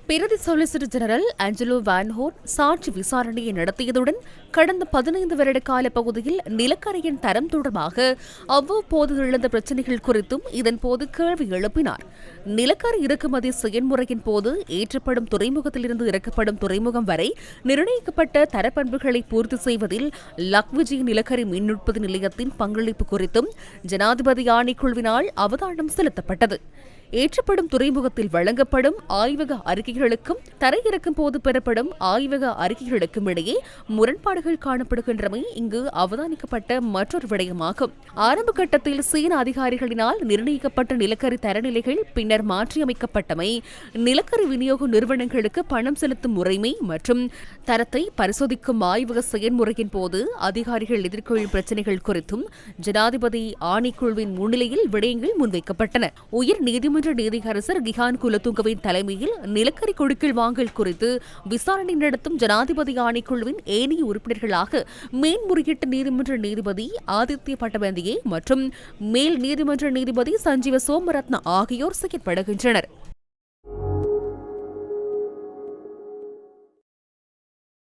பிரதி solicitor general Angelo வான்ஹோர்ன் சாட்சி விசாரணையை நடத்தியதுடன் கடந்த 15 வருட கால பகுதியில் நிலக்கரியின் தரம் தொடர்பாக அவ்வப்போது எழுந்த பிரச்சினைகள் குறித்தும் இதன்போது கேள்வி எழுப்பினார். நிலக்கரி இறக்குமதி செயல்முறையின் போது ஏற்றப்படும் துறைமுகத்திலிருந்து இறக்கப்படும் துறைமுகம் வரை நிர்ணயிக்கப்பட்ட தரப்பண்புகளை பூர்த்தி செய்வதில் லக்விஜி நிலக்கரி மின் உற்பத்தி நிலையத்தின் பங்களிப்பு குறித்தும் ஜனாதிபதி ஆணைக்குழுவினால் அவதானம் செலுத்தப்பட்டது. ஏற்றப்படும் துறைமுகத்தில் வழங்கப்படும் ஆய்வக அறிக்கைகளுக்கும் தரையிறக்கும் போது பெறப்படும் ஆய்வக அறிக்கைகளுக்கும் இடையே முரண்பாடுகள் காணப்படுகின்றமை இங்கு அவதானிக்கப்பட்ட மற்றொரு விடயமாகும். ஆரம்ப கட்டத்தில் சீன அதிகாரிகளினால் நிர்ணயிக்கப்பட்ட நிலக்கரி தரநிலைகள் பின்னர் மாற்றியமைக்கப்பட்டமை, நிலக்கரி விநியோக நிறுவனங்களுக்கு பணம் செலுத்தும் முறைமை மற்றும் தரத்தை பரிசோதிக்கும் ஆய்வக செயல்முறையின் போது அதிகாரிகள் எதிர்கொள்ளும் பிரச்சினைகள் குறித்தும் ஜனாதிபதி ஆணைக்குழுவின் முன்னிலையில் விடயங்கள் முன்வைக்கப்பட்டன. உயர் நீதிமன்ற நீதியரசர் கிஹான் குலதுங்கவின் தலைமையில் நிலக்கரி கொடுக்கல் வாங்கல் குறித்து விசாரணை நடத்தும் ஜனாதிபதி ஆணைக்குழுவின் ஏனைய உறுப்பினர்களாக மேன்முறையீட்டு நீதிமன்ற நீதிபதி ஆதித்ய பட்டபந்தியே மற்றும் மேல் நீதிமன்ற நீதிபதி சஞ்சீவ சோமரத்ன ஆகியோர் செயற்படுகின்றனர்.